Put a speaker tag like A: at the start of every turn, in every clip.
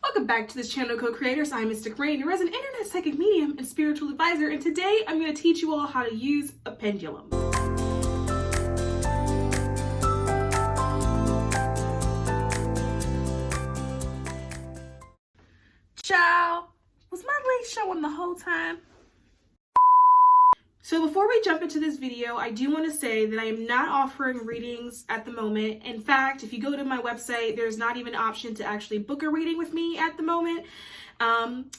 A: Welcome back to this channel, co-creators. I'm mysticrainn, your resident internet psychic medium and spiritual advisor, and today I'm going to teach you all how to use a pendulum. Ciao! Was my lace showing the whole time? So before we jump into this video, I do want to say that I am not offering readings at the moment. In fact, if you go to my website, there's not even an option to actually book a reading with me at the moment.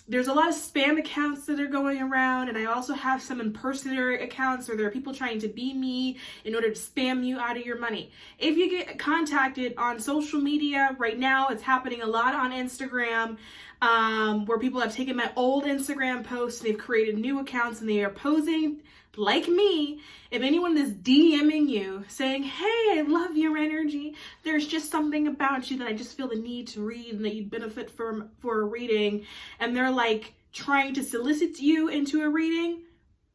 A: There's a lot of spam accounts that are going around, and I also have some impersonator accounts where there are people trying to be me in order to spam you out of your money. If you get contacted on social media, right now it's happening a lot on Instagram, where people have taken my old Instagram posts and they've created new accounts and they are posing like me. If anyone is DMing you saying, hey, I love your energy, there's just something about you that I just feel the need to read and that you'd benefit from for a reading, and they're like trying to solicit you into a reading,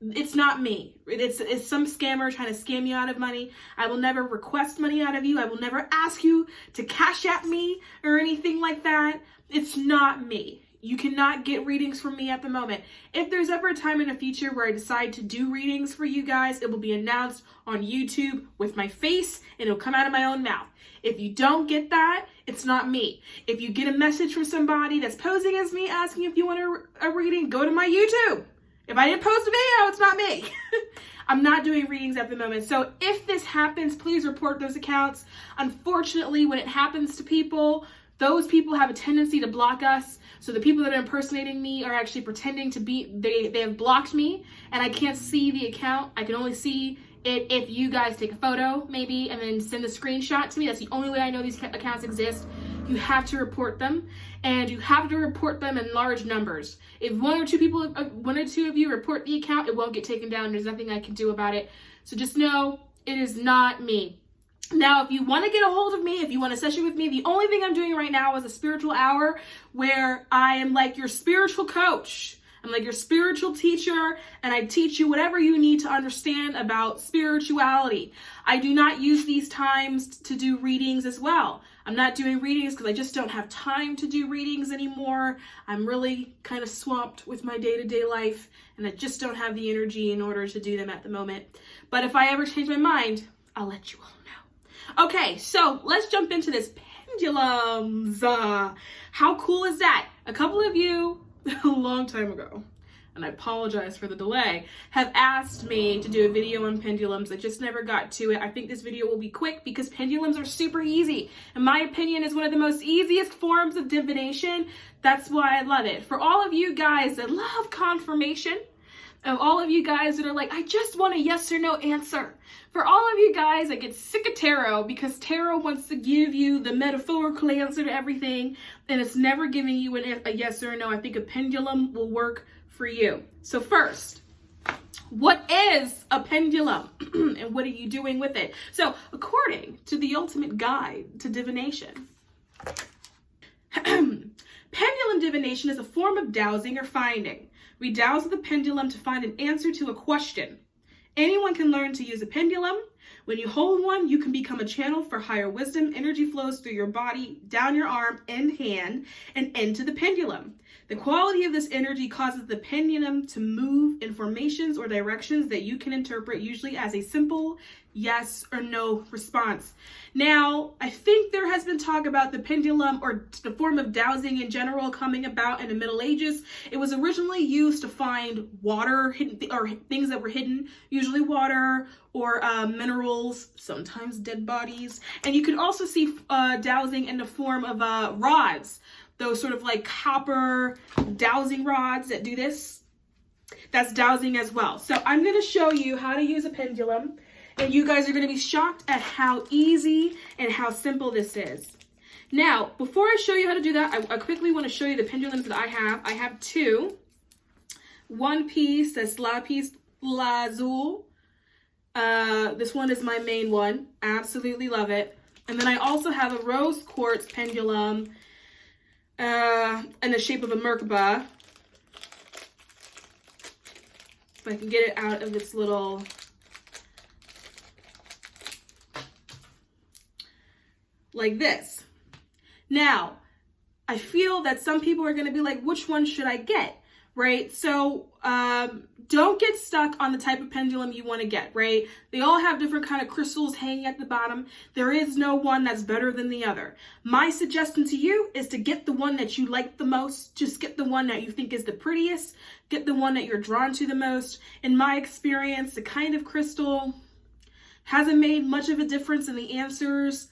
A: it's not me. It's some scammer trying to scam you out of money. I will never request money out of you. I will never ask you to Cashapp me or anything like that. It's not me. You cannot get readings from me at the moment. If there's ever a time in the future where I decide to do readings for you guys, it will be announced on YouTube with my face and it'll come out of my own mouth. If you don't get that, it's not me. If you get a message from somebody that's posing as me asking if you want a reading, go to my YouTube. If I didn't post a video, it's not me. I'm not doing readings at the moment. So if this happens, please report those accounts. Unfortunately, when it happens to people, those people have a tendency to block us. So the people that are impersonating me are actually pretending to be, they have blocked me and I can't see the account. I can only see it if you guys take a photo maybe and then send a screenshot to me. That's the only way I know these accounts exist. You have to report them, and you have to report them in large numbers. If one or two of you report the account, it won't get taken down. There's nothing I can do about it. So just know it is not me. Now, if you want to get a hold of me, if you want a session with me, the only thing I'm doing right now is a spiritual hour where I am like your spiritual coach. I'm like your spiritual teacher, and I teach you whatever you need to understand about spirituality. I do not use these times to do readings as well. I'm not doing readings because I just don't have time to do readings anymore. I'm really kind of swamped with my day-to-day life, and I just don't have the energy in order to do them at the moment. But if I ever change my mind, I'll let you all know. Okay, so let's jump into this pendulums. How cool is that? A couple of you a long time ago, and I apologize for the delay, have asked me to do a video on pendulums. I just never got to it. I think this video will be quick because pendulums are super easy. In my opinion, is one of the most easiest forms of divination. That's why I love it. For all of you guys that love confirmation, and all of you guys that are like, I just want a yes or no answer. For all of you guys that get sick of tarot because tarot wants to give you the metaphorical answer to everything and it's never giving you a yes or a no, I think a pendulum will work for you. So first, what is a pendulum and what are you doing with it? So according to the ultimate guide to divination, pendulum divination is a form of dowsing or finding. We dowse with a pendulum to find an answer to a question. Anyone can learn to use a pendulum. When you hold one, you can become a channel for higher wisdom. Energy flows through your body, down your arm and hand, and into the pendulum. The quality of this energy causes the pendulum to move in formations or directions that you can interpret, usually as a simple yes or no response. Now, I think there has been talk about the pendulum or the form of dowsing in general coming about in the Middle Ages. It was originally used to find water hidden, or things that were hidden, usually water or minerals, sometimes dead bodies. And you could also see dowsing in the form of rods, those sort of like copper dowsing rods that do this. That's dowsing as well. So I'm going to show you how to use a pendulum. And you guys are going to be shocked at how easy and how simple this is. Now, before I show you how to do that, I quickly want to show you the pendulums that I have. I have two. One piece that's lapis lazuli. This one is my main one. Absolutely love it. And then I also have a rose quartz pendulum in the shape of a Merkaba. If I can get it out of its little like this. Now, I feel that some people are going to be like, which one should I get? Right? So don't get stuck on the type of pendulum you want to get, right? They all have different kind of crystals hanging at the bottom. There is no one that's better than the other. My suggestion to you is to get the one that you like the most. Just get the one that you think is the prettiest. Get the one that you're drawn to the most. In my experience, the kind of crystal hasn't made much of a difference in the answers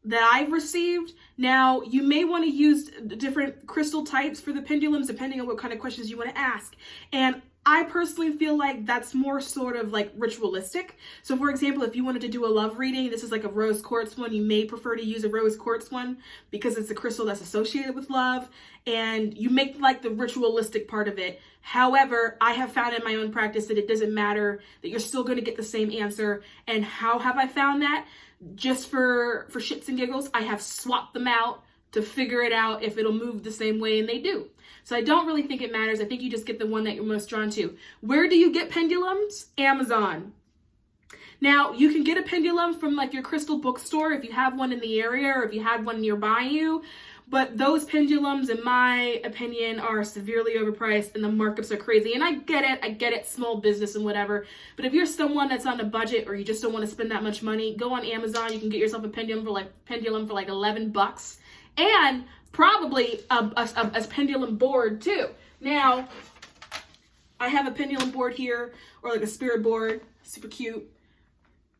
A: that I've received. Now, you may want to use different crystal types for the pendulums, depending on what kind of questions you want to ask. And I personally feel like that's more sort of like ritualistic. So for example, if you wanted to do a love reading, this is like a rose quartz one, you may prefer to use a rose quartz one because it's a crystal that's associated with love, and you make like the ritualistic part of it. However, I have found in my own practice that it doesn't matter, that you're still going to get the same answer. And how have I found that? Just for shits and giggles, I have swapped them out to figure it out if it'll move the same way, and they do. So I don't really think it matters. I think you just get the one that you're most drawn to. Where do you get pendulums? Amazon. Now, you can get a pendulum from like your crystal bookstore if you have one in the area or if you have one nearby you. But those pendulums, in my opinion, are severely overpriced and the markups are crazy. And I get it, small business and whatever. But if you're someone that's on a budget or you just don't want to spend that much money, go on Amazon. You can get yourself a pendulum for like $11. And probably a pendulum board too. Now, I have a pendulum board here, or like a spirit board, super cute.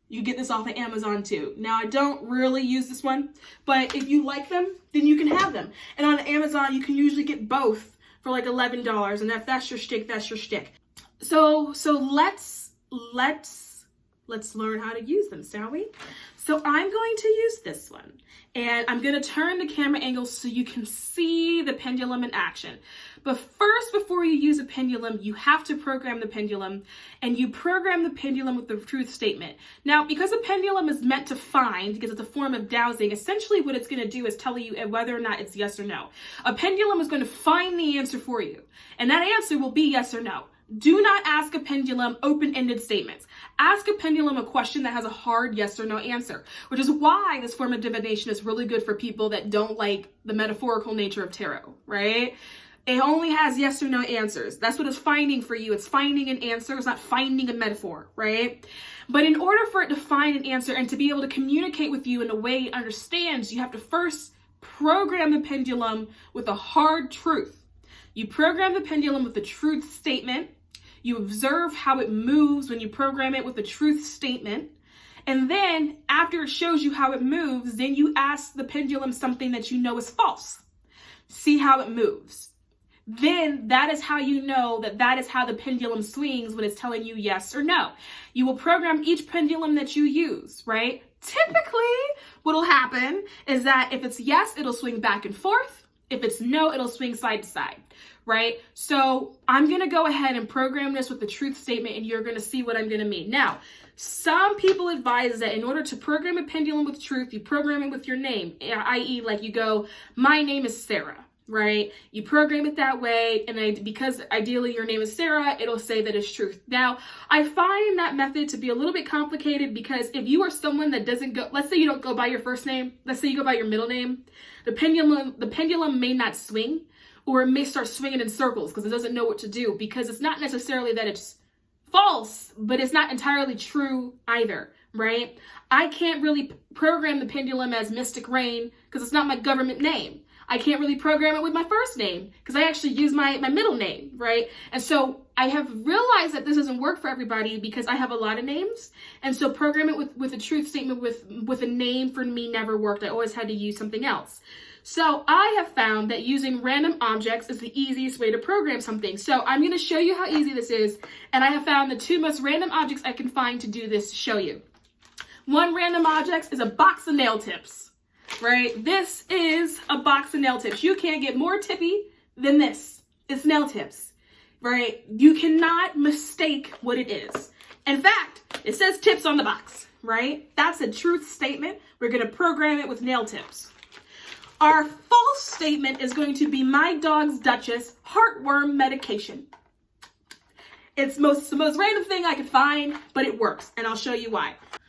A: You get this off of Amazon too. Now, I don't really use this one, but if you like them, then you can have them. And on Amazon, you can usually get both for like $11. And if that's your shtick, that's your shtick. So let's learn how to use them, shall we? So I'm going to use this one, and I'm going to turn the camera angle so you can see the pendulum in action. But first, before you use a pendulum, you have to program the pendulum, and you program the pendulum with the truth statement. Now, because a pendulum is meant to find, because it's a form of dowsing, essentially what it's going to do is tell you whether or not it's yes or no. A pendulum is going to find the answer for you, and that answer will be yes or no. Do not ask a pendulum open-ended statements. Ask a pendulum a question that has a hard yes or no answer, which is why this form of divination is really good for people that don't like the metaphorical nature of tarot, right? It only has yes or no answers. That's what it's finding for you. It's finding an answer. It's not finding a metaphor, right? But in order for it to find an answer and to be able to communicate with you in a way it understands, you have to first program the pendulum with a hard truth. You program the pendulum with the truth statement. You observe how it moves when you program it with the truth statement. And then after it shows you how it moves, then you ask the pendulum something that you know is false. See how it moves. Then that is how you know that is how the pendulum swings when it's telling you yes or no. You will program each pendulum that you use, right? Typically, what will happen is that if it's yes, it'll swing back and forth. If it's no, it'll swing side to side, right? So I'm going to go ahead and program this with the truth statement, and you're going to see what I'm going to mean. Now, some people advise that in order to program a pendulum with truth, you program it with your name, i.e. like you go, my name is Sarah, right? You program it that way, and because ideally your name is Sarah, it'll say that it's truth. Now, I find that method to be a little bit complicated because if you are someone that doesn't go, let's say you don't go by your first name, let's say you go by your middle name, the pendulum may not swing, or it may start swinging in circles because it doesn't know what to do, because it's not necessarily that it's false, but it's not entirely true either, right? I can't really program the pendulum as mysticrainn because it's not my government name. I can't really program it with my first name because I actually use my middle name, right? And so I have realized that this doesn't work for everybody because I have a lot of names. And so program it with a truth statement with a name for me never worked. I always had to use something else. So I have found that using random objects is the easiest way to program something. So I'm going to show you how easy this is. And I have found the two most random objects I can find to do this to show you. One random object is a box of nail tips, right? This is a box of nail tips. You can't get more tippy than this. It's nail tips, right? You cannot mistake what it is. In fact, it says tips on the box, right? That's a truth statement. We're going to program it with nail tips. Our false statement is going to be my dog's Duchess heartworm medication. It's the most random thing I could find, but it works, and I'll show you why.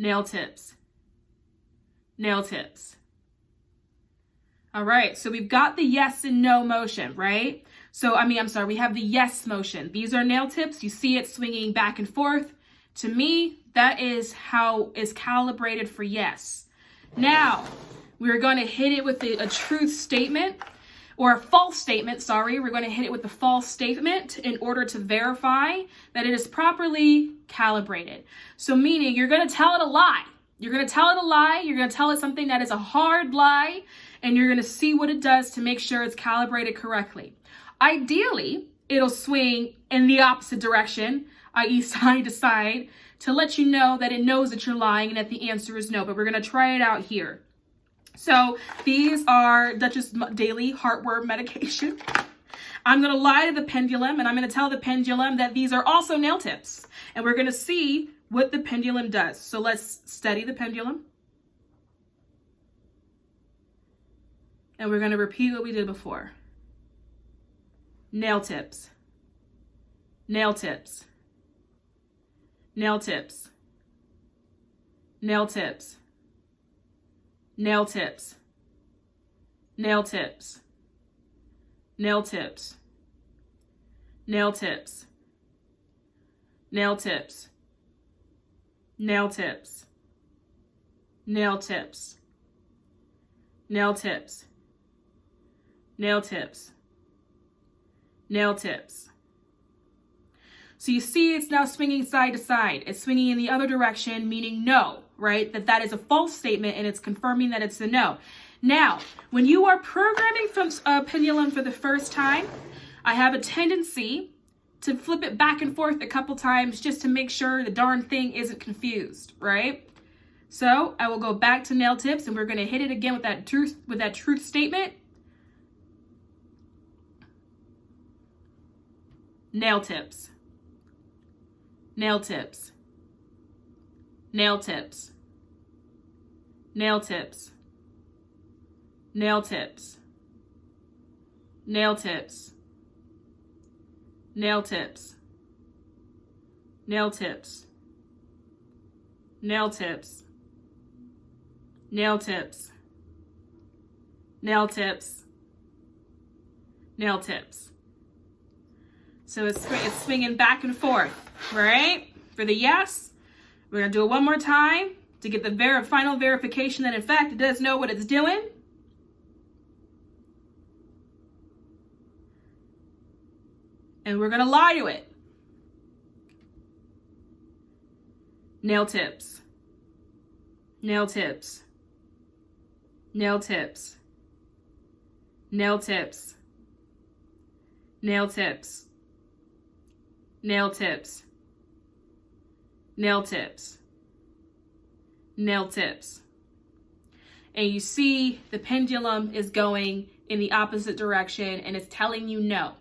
A: nail tips, nail tips. All right, so we've got the yes and no motion, right? So, we have the yes motion. These are nail tips. You see it swinging back and forth. To me, that is how is calibrated for yes. Now, we're going to hit it with a truth statement, or a false statement, sorry. We're going to hit it with the false statement in order to verify that it is properly calibrated. So meaning you're going to tell it a lie. You're going to tell it a lie. You're going to tell it something that is a hard lie, and you're going to see what it does to make sure it's calibrated correctly. Ideally, it'll swing in the opposite direction, i.e. side to side, to let you know that it knows that you're lying and that the answer is no. But we're going to try it out here. So these are Dutch's daily heartworm medication. I'm going to lie to the pendulum, and I'm going to tell the pendulum that these are also nail tips. And we're going to see what the pendulum does. So let's study the pendulum. And we're going to repeat what we did before. Nail tips, nail tips, nail tips, nail tips, nail tips, nail tips, nail tips, nail tips, nail tips, nail tips, nail tips, nail tips, nail tips, nail tips. So you see it's now swinging side to side. It's swinging in the other direction, meaning no, right? That is a false statement, and it's confirming that it's a no. Now, when you are programming from a pendulum for the first time, I have a tendency to flip it back and forth a couple times just to make sure the darn thing isn't confused, right? So I will go back to nail tips, and we're going to hit it again with that truth statement. Nail tips, nail tips, nail tips, nail tips, nail tips, nail tips, nail tips, nail tips, nail tips, nail tips, nail tips, nail tips. So it's swinging back and forth, right? For the yes, we're going to do it one more time to get the final verification that, in fact, it does know what it's doing. And we're going to lie to it. Nail tips, nail tips, nail tips, nail tips, nail tips, nail tips, nail tips, nail tips. And you see the pendulum is going in the opposite direction, and it's telling you no.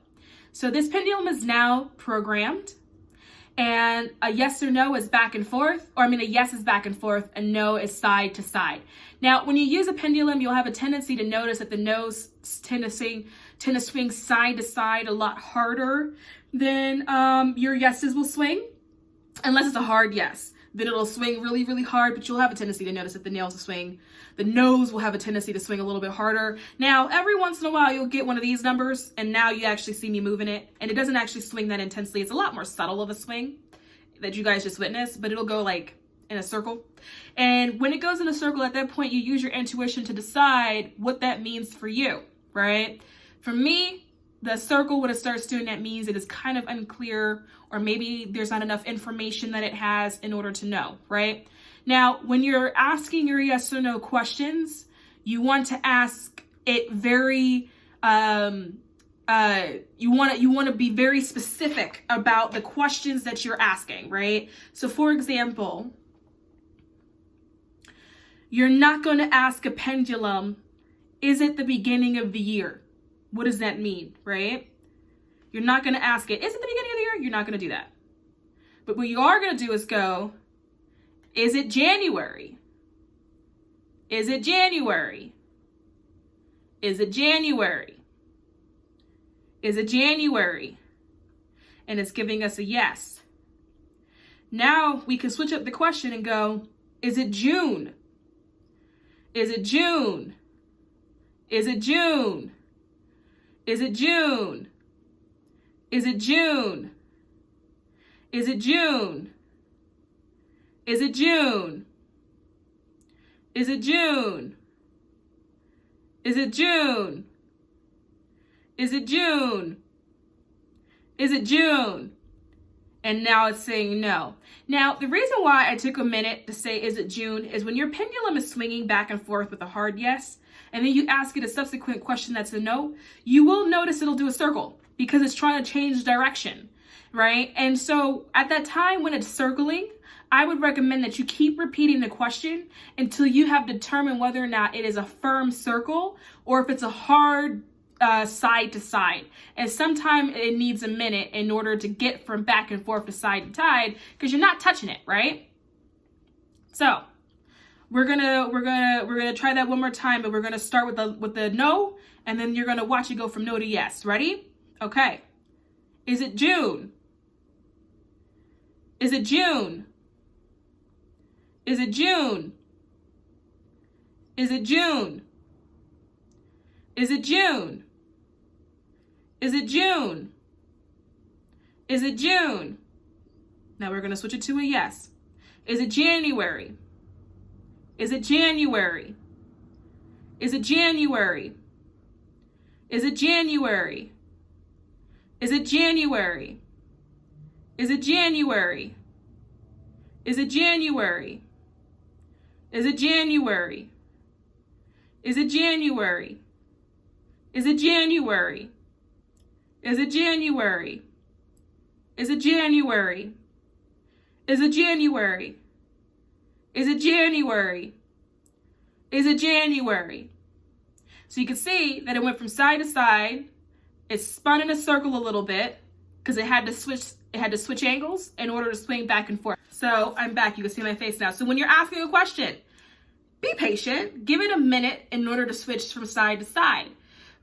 A: So this pendulum is now programmed, and a yes or no is back and forth, a yes is back and forth, and no is side to side. Now, when you use a pendulum, you'll have a tendency to notice that the no's tend to swing side to side a lot harder than your yeses will swing, unless it's a hard yes. Then it'll swing really, really hard, but you'll have a tendency to notice that the no's will have a tendency to swing a little bit harder. Now, every once in a while, you'll get one of these numbers, and now you actually see me moving it, and it doesn't actually swing that intensely. It's a lot more subtle of a swing that you guys just witnessed, but it'll go like in a circle. And when it goes in a circle, at that point, you use your intuition to decide what that means for you, right? For me, the circle, when it starts doing that, means it is kind of unclear, or maybe there's not enough information that it has in order to know, right? Now, when you're asking your yes or no questions, you want to ask it very, you want to be very specific about the questions that you're asking, right? So for example, you're not going to ask a pendulum, is it the beginning of the year? What does that mean, right? You're not going to ask it, is it the beginning of the year? You're not going to do that. But what you are going to do is go, is it January? Is it January? Is it January? Is it January? And it's giving us a yes. Now we can switch up the question and go, Is it June? Is it June? Is it June? Is it June? Is it June? Is it June? Is it June? Is it June? Is it June? Is it June? Is it June? And now it's saying no. Now, the reason why I took a minute to say, is it June, is when your pendulum is swinging back and forth with a hard yes, and then you ask it a subsequent question that's a no, you will notice it'll do a circle because it's trying to change direction, right? And so at that time when it's circling, I would recommend that you keep repeating the question until you have determined whether or not it is a firm circle or if it's a hard side to side. And sometimes it needs a minute in order to get from back and forth to side to side because you're not touching it, right? So we're gonna try that one more time, but we're gonna start with the no, and then you're gonna watch it go from no to yes. Ready? Okay. Is it June? Is it June? Is it June? Is it June? Is it June? Is it June? Is it June? Now we're going to switch it to a yes. Is it January? Is it January? Is it January? Is it January? Is it January? Is it January? Is it January? Is it January? Is it January? Is it January? Is it January? Is it January? Is it January? Is it January? Is it January? So you can see that it went from side to side. It spun in a circle a little bit because it had to switch angles in order to swing back and forth. So I'm back. You can see my face now. So when you're asking a question, be patient. Give it a minute in order to switch from side to side,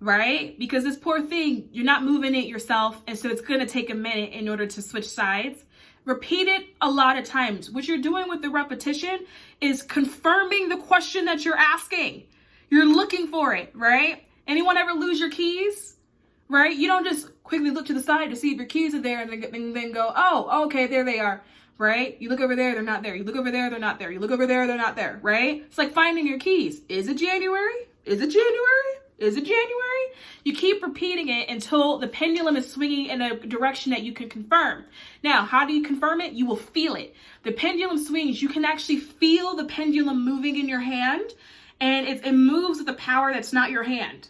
A: right? Because this poor thing, you're not moving it yourself, and so it's going to take a minute in order to switch sides. Repeat it a lot of times. What you're doing with the repetition is confirming the question that you're asking. You're looking for it, right? Anyone ever lose your keys? Right? You don't just quickly look to the side to see if your keys are there and then go, oh, okay, there they are, right? You look over there, they're not there. You look over there, they're not there. You look over there, they're not there, right? It's like finding your keys. Is it January? Is it January? Is it January? You keep repeating it until the pendulum is swinging in a direction that you can confirm. Now, how do you confirm it? You will feel it. The pendulum swings. You can actually feel the pendulum moving in your hand, and it moves with a power that's not your hand.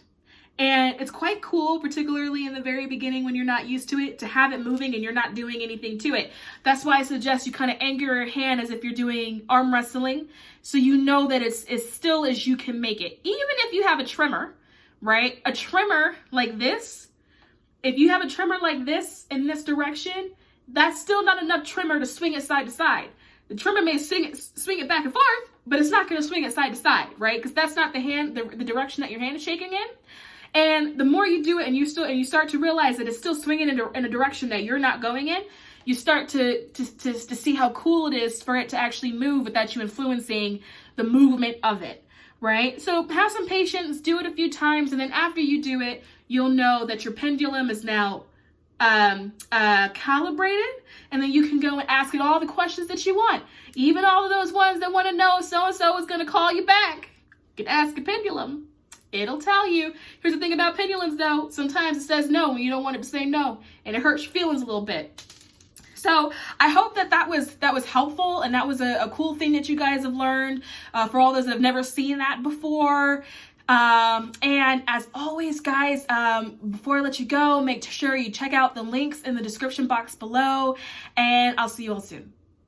A: And it's quite cool, particularly in the very beginning when you're not used to it, to have it moving and you're not doing anything to it. That's why I suggest you kind of anchor your hand as if you're doing arm wrestling, so you know that it's as still as you can make it. Even if you have a trimmer, right? A trimmer like this, if you have a trimmer like this in this direction, that's still not enough trimmer to swing it side to side. The trimmer may swing it back and forth, but it's not going to swing it side to side, right? Because that's not the direction that your hand is shaking in. And the more you do it and you start to realize that it's still swinging in a direction that you're not going in, you start to see how cool it is for it to actually move without you influencing the movement of it, right? So have some patience, do it a few times, and then after you do it, you'll know that your pendulum is now calibrated, and then you can go and ask it all the questions that you want. Even all of those ones that want to know so-and-so is going to call you back. You can ask a pendulum. It'll tell you. Here's the thing about pendulums, though. Sometimes it says no when you don't want it to say no, and it hurts your feelings a little bit. So I hope that was helpful, and that was a cool thing that you guys have learned. For all those that have never seen that before. And as always, guys, before I let you go, make sure you check out the links in the description box below, and I'll see you all soon.